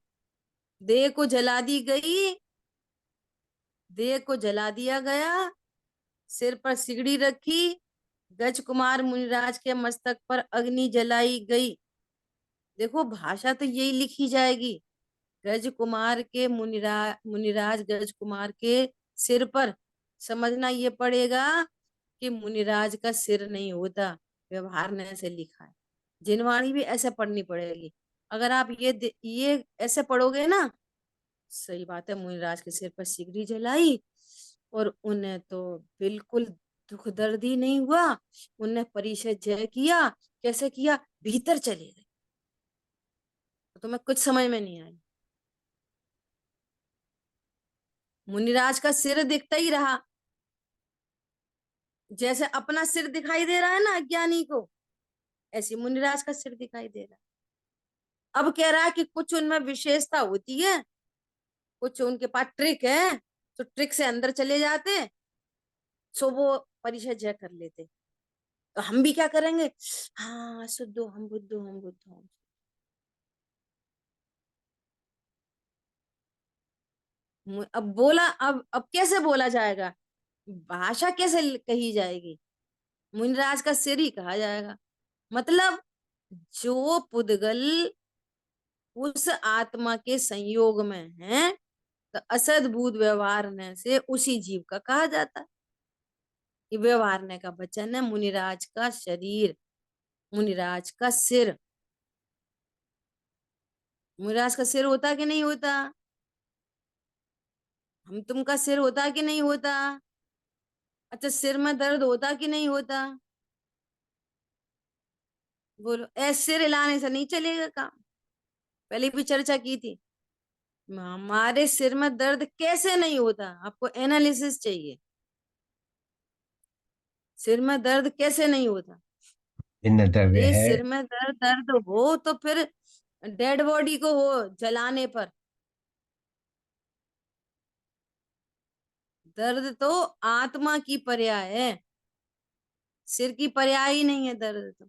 देह को जला दी गई, देह को जला दिया गया, सिर पर सिगड़ी रखी, गज कुमार मुनिराज के मस्तक पर अग्नि जलाई गई। देखो भाषा तो यही लिखी जाएगी, गज कुमार के मुनिराज गज कुमार के सिर पर। समझना ये पड़ेगा कि मुनिराज का सिर नहीं होता, व्यवहार ने ऐसे लिखा है। जिनवाणी भी ऐसे पढ़नी पड़ेगी। अगर आप ये ऐसे पढ़ोगे ना, सही बात है, मुनिराज के सिर पर सिगड़ी जलाई और उन्हें तो बिल्कुल दुख दर्द ही नहीं हुआ। उन्हें परिषद जय किया। कैसे किया? भीतर चले गए। तो तुम्हें कुछ समझ में नहीं आई। मुनिराज का सिर दिखता ही रहा, जैसे अपना सिर दिखाई दे रहा है ना अज्ञानी को, ऐसे मुनिराज का सिर दिखाई दे रहा है। अब कह रहा है कि कुछ उनमें विशेषता होती है, कुछ उनके पास ट्रिक है, तो ट्रिक से अंदर चले जाते, सो वो परिषद जय कर लेते। तो हम भी क्या करेंगे? हाँ, शुद्धो हम बुद्धो हम बुद्धो। अब बोला, अब कैसे बोला जाएगा? भाषा कैसे कही जाएगी? मुनिराज का सिर ही कहा जाएगा। मतलब जो पुद्गल उस आत्मा के संयोग में है, तो असद्भुत व्यवहारने से उसी जीव का कहा जाता है। ये व्यवहारने का वचन है, मुनिराज का शरीर, मुनिराज का सिर। मुनिराज का सिर होता कि नहीं होता? हम तुम का सिर होता कि नहीं होता? अच्छा, सिर में दर्द होता कि नहीं होता? बोलो, ऐसे सिर हिलाने से नहीं चलेगा काम। पहले भी चर्चा की थी। हमारे सिर में दर्द कैसे नहीं होता? आपको एनालिसिस चाहिए। सिर में दर्द कैसे नहीं होता? भिन्न द्रव्य अरे है। सिर में दर्द दर्द हो तो फिर डेड बॉडी को हो जलाने पर। दर्द तो आत्मा की पर्याय है, सिर की पर्याय ही नहीं है दर्द तो।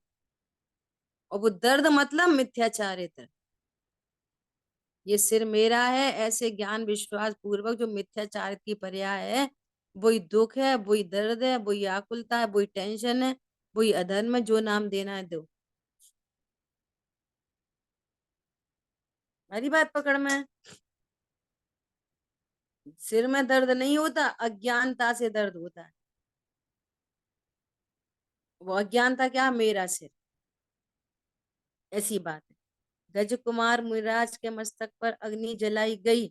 और वो दर्द मतलब मिथ्याचारित्र। ये सिर मेरा है ऐसे ज्ञान विश्वास पूर्वक जो मिथ्याचार की पर्याय है, वही दुख है, वही दर्द है, वही आकुलता है, वही टेंशन है, वही अधर्म है। जो नाम देना है दो। मेरी बात पकड़ में? सिर में दर्द नहीं होता, अज्ञानता से दर्द होता है। वो अज्ञानता क्या? मेरा सिर। ऐसी बात है। गज कुमार मुनिराज के मस्तक पर अग्नि जलाई गई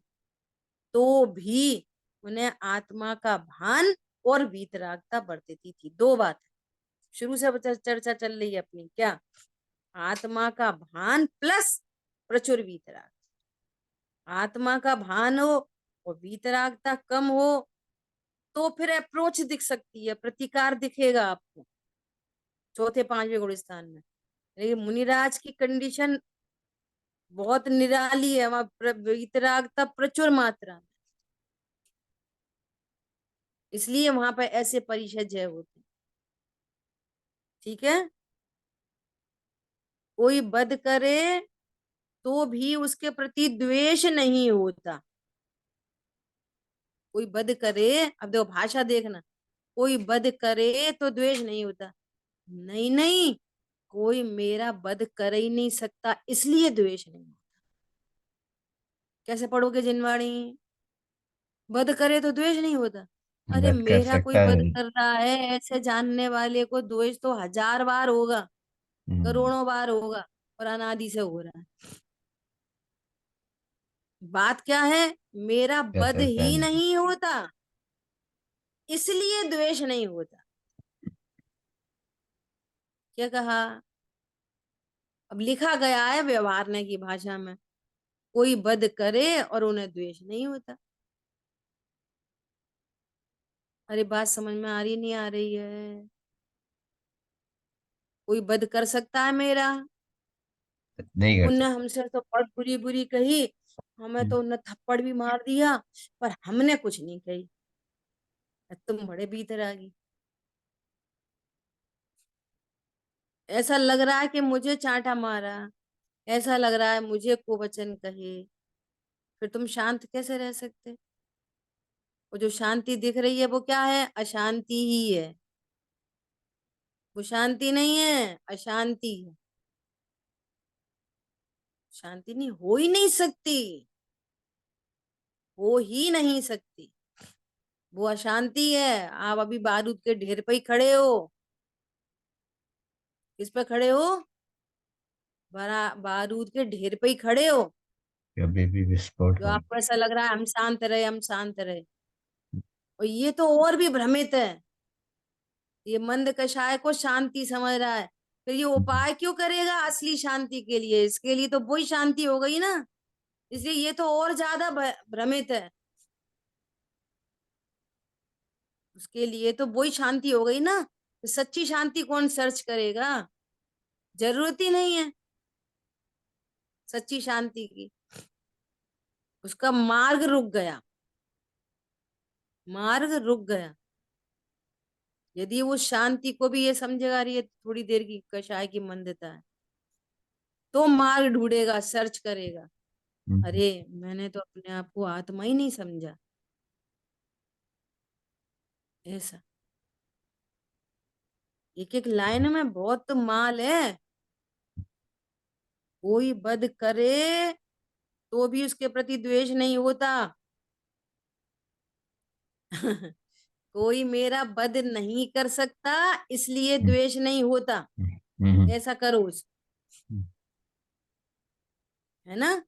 तो भी उन्हें आत्मा का भान और वीतरागता बरतती थी। दो बात है, शुरू से चर्चा चल रही है अपनी। क्या? आत्मा का भान प्लस प्रचुर वीतराग। आत्मा का भान हो और वीतरागता कम हो तो फिर अप्रोच दिख सकती है, प्रतिकार दिखेगा आपको चौथे पांचवें गुण स्थान में। लेकिन मुनिराज की कंडीशन बहुत निराली है, वहां वीतरागता प्रचुर मात्रा में, इसलिए वहां पर ऐसे परिषद जय होते। ठीक है? कोई वध करे तो भी उसके प्रति द्वेष नहीं होता। कोई वध करे, अब देखो भाषा देखना, कोई वध करे तो द्वेष नहीं होता। नहीं नहीं, कोई मेरा वध कर ही नहीं सकता इसलिए द्वेष नहीं होता। कैसे पढ़ोगे जिनवाणी? वध करे तो द्वेष नहीं होता। अरे वध कर मेरा कोई सकता वध है। कर रहा है, ऐसे जानने वाले को द्वेष तो 1000 बार होगा, हम्म, करोड़ों बार होगा, और अनादि से हो रहा है। बात क्या है? मेरा कर वध सकता ही नहीं। नहीं होता इसलिए द्वेष नहीं होता। क्या कहा? अब लिखा गया है व्यवहारने की भाषा में, कोई वध करे और उन्हें द्वेष नहीं होता। अरे बात समझ में आ रही नहीं आ रही है? कोई वध कर सकता है मेरा, नहीं कर उनने सकते। हमसे तो बहुत बुरी बुरी कही, हमें तो उनने थप्पड़ भी मार दिया, पर हमने कुछ नहीं कही। तुम बड़े भीतर आ गई। ऐसा लग रहा है कि मुझे चांटा मारा, ऐसा लग रहा है मुझे कुवचन कहे, फिर तुम शांत कैसे रह सकते? वो जो शांति दिख रही है वो क्या है? अशांति ही है। वो शांति नहीं है, अशांति है। शांति नहीं, हो ही नहीं सकती, हो ही नहीं सकती। वो अशांति है। आप अभी बारूद के ढेर पे ही खड़े हो। किस पे खड़े हो? बारूद के ढेर पे ही खड़े हो। कभी भी विस्फोट जो हो। आपको ऐसा लग रहा है हम शांत रहे, हम शांत रहे, और ये तो और भी भ्रमित है। ये मंद कषाय को शांति समझ रहा है, फिर ये उपाय क्यों करेगा असली शांति के लिए? इसके लिए तो वही शांति हो गई ना, इसलिए ये तो और ज्यादा भ्रमित है। उसके लिए तो वही शांति हो गई ना, तो सच्ची शांति कौन सर्च करेगा? जरूरत ही नहीं है सच्ची शांति की। उसका मार्ग रुक गया, मार्ग रुक गया। यदि वो शांति को भी ये समझेगा रही है थोड़ी देर की कषाय की मंदता है, तो मार्ग ढूंढेगा, सर्च करेगा। हम्म, अरे मैंने तो अपने आप को आत्मा ही नहीं समझा, ऐसा। एक एक लाइन में बहुत माल है। कोई बद करे तो भी उसके प्रति द्वेष नहीं होता। कोई मेरा बद नहीं कर सकता, इसलिए हम्म, द्वेष नहीं होता। हम्म, ऐसा करो हम्म, है ना? हम्म,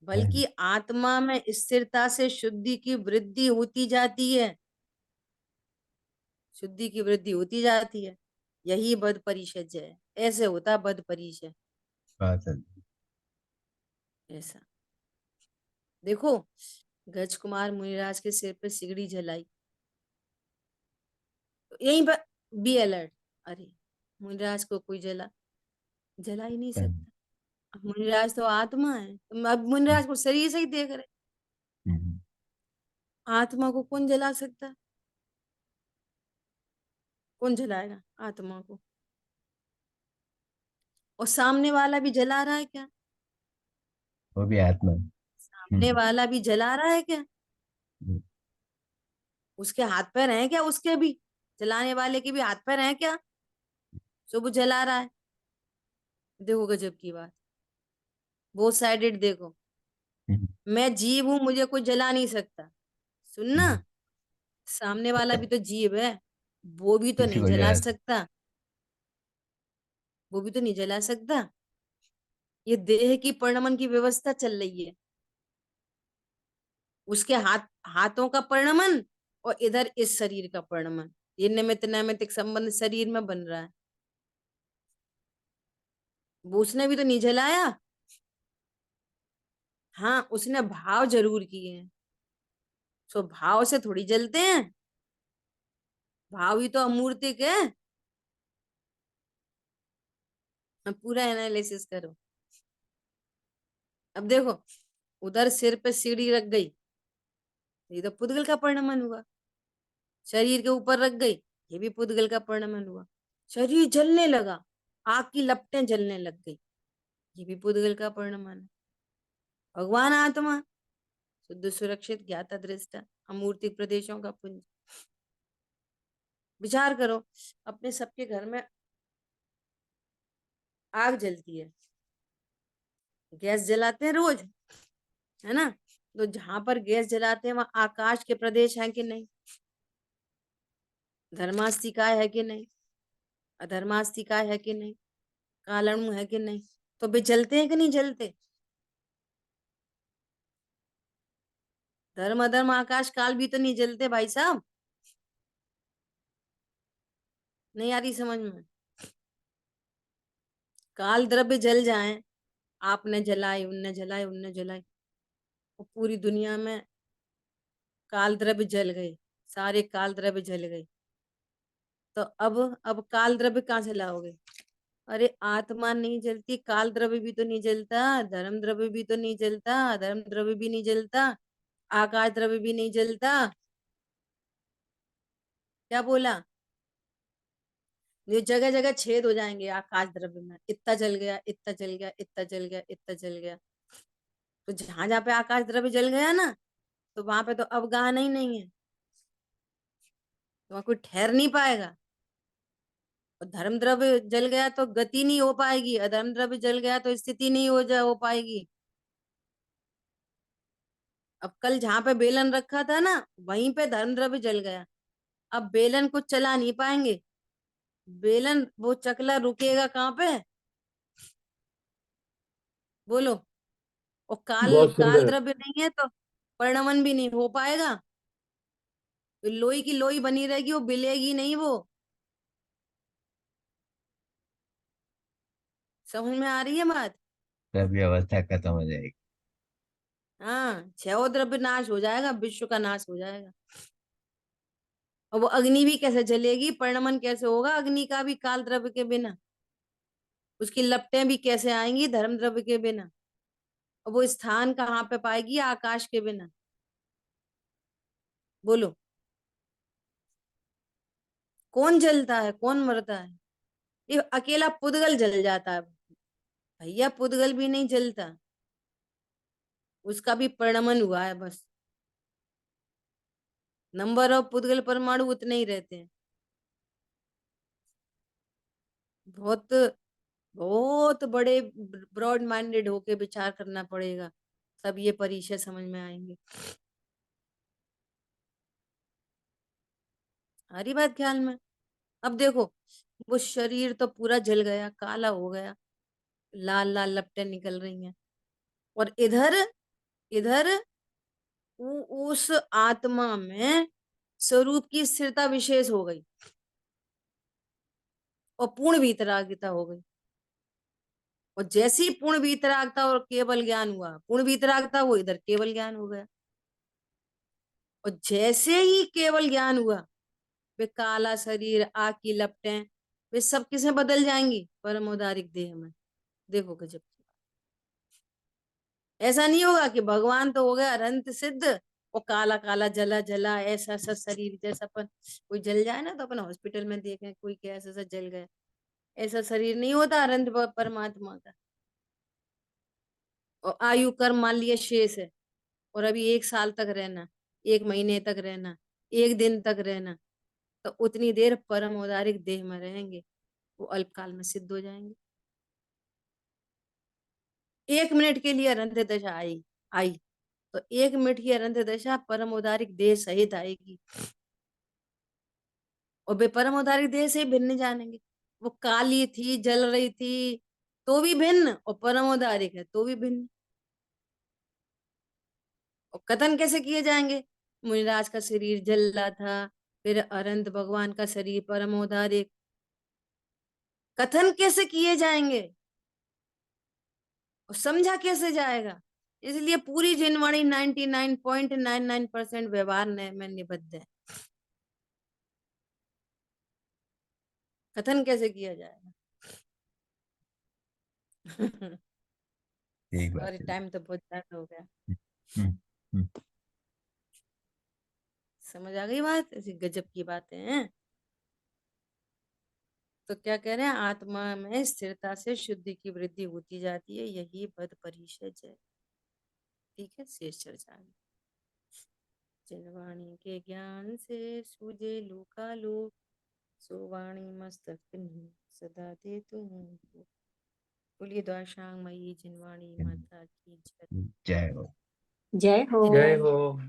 बल्कि आत्मा में स्थिरता से शुद्धि की वृद्धि होती जाती है, शुद्धि की वृद्धि होती जाती है। यही बद परिषद है, ऐसे होता बद परिषद। बात है। ऐसा देखो, गज कुमार मुनिराज के सिर पे सिगड़ी जलाई, तो यहीं पर बी अलर्ट। अरे मुनिराज को कोई जला ही नहीं सकता। अब मुनिराज तो आत्मा है, तुम अब मुनिराज को शरीर से ही देख रहे, हम्म, आत्मा को कौन जला सकता है? कौन जलाएगा आत्मा को? और सामने वाला भी जला रहा है क्या? वो भी आत्मा है। सामने वाला भी जला रहा है क्या? हम्म, उसके हाथ पैर हैं क्या? उसके भी, जलाने वाले के भी हाथ पैर हैं क्या? सो वो जला रहा है। देखो गजब की बात, बोथ साइडेड देखो। हम्म, मैं जीव हूं, मुझे कोई जला नहीं सकता, सुनना। हम्म, सामने वाला भी तो जीव है, वो भी तो किसी नहीं को जला जला सकता, वो भी तो नहीं जला सकता। ये देह की परिणमन की व्यवस्था चल रही है, उसके हाथों का परिणमन, और इधर इस शरीर का परिणमन। ये निमित्त नैमित्तिक संबंध शरीर में बन रहा है। वो उसने भी तो नहीं जलाया। हाँ उसने भाव जरूर किए हैं, सो भाव से थोड़ी जलते हैं। भाव ही तो अमूर्तिक है। अब पूरा एनालिसिस करो। अब देखो, उधर सिर पे सीढ़ी रख गई, ये तो पुद्गल का परिणमन हुआ। शरीर के ऊपर रख गई, ये भी पुद्गल का परिणमन हुआ। शरीर जलने लगा, आग की लपटें जलने लग गई, ये भी पुद्गल का परिणमन है। भगवान आत्मा, शुद्ध सुरक्षित ज्ञाता दृष्टा, अमूर्तिक प्रदेशों का पुंज। विचार करो, अपने सबके घर में आग जलती है, गैस जलाते हैं रोज, है ना? तो जहां पर गैस जलाते हैं वहां आकाश के प्रदेश है कि नहीं? धर्मास्तिकाय है कि नहीं? अधर्मास्तिकाय है कि नहीं? कालणु है कि नहीं? तो वे जलते हैं कि नहीं जलते? धर्म अधर्म आकाश काल भी तो नहीं जलते भाई साहब। नहीं आ रही समझ में? काल द्रव्य जल जाए, आपने जलाए, उनने जलाए, उनने जलाए, और पूरी दुनिया में काल द्रव्य जल गए, सारे काल द्रव्य जल गए, तो अब काल द्रव्य कहाँ से लाओगे? अरे आत्मा नहीं जलती, काल द्रव्य भी तो नहीं जलता, धर्म द्रव्य भी तो नहीं जलता, धर्म द्रव्य भी नहीं जलता, आकाश द्रव्य भी नहीं जलता। क्या बोला? ये जगह जगह छेद हो जाएंगे आकाश द्रव्य में, इतना जल गया, इतना जल गया, इतना जल गया, इतना जल गया। तो जहां जहां पे आकाश द्रव्य जल गया ना, तो वहां पे तो अवगाहन ही नहीं है, तो वहां कोई ठहर नहीं पाएगा। और धर्म द्रव्य जल गया तो गति नहीं हो पाएगी, अधर्म द्रव्य जल गया तो स्थिति नहीं हो पाएगी। अब कल जहां पे बेलन रखा था ना, वहीं पे धर्म द्रव्य जल गया। अब बेलन को चला नहीं पाएंगे, बेलन वो चकला रुकेगा कहाँ पे? बोलो। और काल बहुत काल सुंदर। द्रव्य नहीं है तो परिणमन भी नहीं हो पाएगा, तो लोई की लोई बनी रहेगी, वो बिलेगी नहीं वो। समझ में आ रही है बात? तभी अवस्था खत्म हो जाएगी। हाँ, छह द्रव्य नाश हो जाएगा, विश्व का नाश हो जाएगा। और वो अग्नि भी कैसे जलेगी, परिणमन कैसे होगा अग्नि का भी काल द्रव्य के बिना? उसकी लपटें भी कैसे आएंगी धर्म द्रव्य के बिना? और वो स्थान कहाँ पे पाएगी आकाश के बिना? बोलो। कौन जलता है, कौन मरता है? ये अकेला पुद्गल जल जाता है भैया, पुद्गल भी नहीं जलता, उसका भी परिणमन हुआ है बस। नंबर ऑफ पुद्गल परमाणु उतने ही रहते हैं। बहुत बहुत बड़े ब्रॉड माइंडेड होके विचार करना पड़ेगा, तब ये परिचय समझ में आएंगे। आ रही बात ख्याल में? अब देखो, वो शरीर तो पूरा जल गया, काला हो गया, लाल लाल लपटें निकल रही हैं। और इधर इधर उस आत्मा में स्वरूप की स्थिरता विशेष हो गई और पूर्ण वीतरागिता हो गई। और जैसे ही पूर्ण वीतरागता और केवल ज्ञान हुआ, पूर्ण वीतरागता वो इधर केवल ज्ञान हो गया। और जैसे ही केवल ज्ञान हुआ, वे काला शरीर, आग की लपटें, वे सब किसे बदल जाएंगी? परम औदारिक देह में। देखो गजब की बात। ऐसा नहीं होगा कि भगवान तो हो गया अनंत सिद्ध और काला काला जला जला ऐसा ऐसा शरीर जैसा, अपन कोई जल जाए ना तो अपन हॉस्पिटल में देखें कोई क्या ऐसा ऐसा जल गया, ऐसा शरीर नहीं होता अनंत परमात्मा का। और आयु कर्म मान लिया शेष है, और अभी 1 साल तक रहना, 1 महीने तक रहना, 1 दिन तक रहना, तो उतनी देर परम औदारिक देह में रहेंगे, वो अल्पकाल में सिद्ध हो जाएंगे। 1 मिनट के लिए अनंत दशा आई आई तो 1 मिनट की अनंत दशा परम औदारिक देह सहित आएगी, और वे परम औदारिक देह से ही भिन्न जानेंगे। वो काली थी, जल रही थी तो भी भिन्न, और परम औदारिक है तो भी भिन्न। और कथन कैसे किए जाएंगे? मुनिराज का शरीर जल रहा था, फिर अनंत भगवान का शरीर परम औदारिक, कथन कैसे किए जाएंगे और समझा कैसे जाएगा? इसलिए पूरी जिनवाणी 99.99% व्यवहार में निबद्ध है। कथन कैसे किया जाएगा? ठीक बात और है। टाइम तो बहुत ज्यादा हो गया। हम्म, हम्म, समझ आ गई बात? ऐसी गजब की बातें हैं। तो क्या कह रहे हैं, आत्मा में स्थिरता से शुद्धि की वृद्धि होती जाती है, यही बद परिषद है। ठीक है, शेष चर्चा में। जिनवाणी के ज्ञान से सूझे लोकालोक, सो वाणी मस्तक नहीं सदा दे तुम। बोलिए द्वाशांग मई जिनवाणी माता की जय। जय हो। जय हो। जय हो।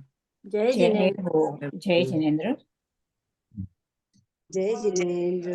जय जय जिनेन्द्र। हो। जय जिनेन्द्र। जय जिनेन्द्र।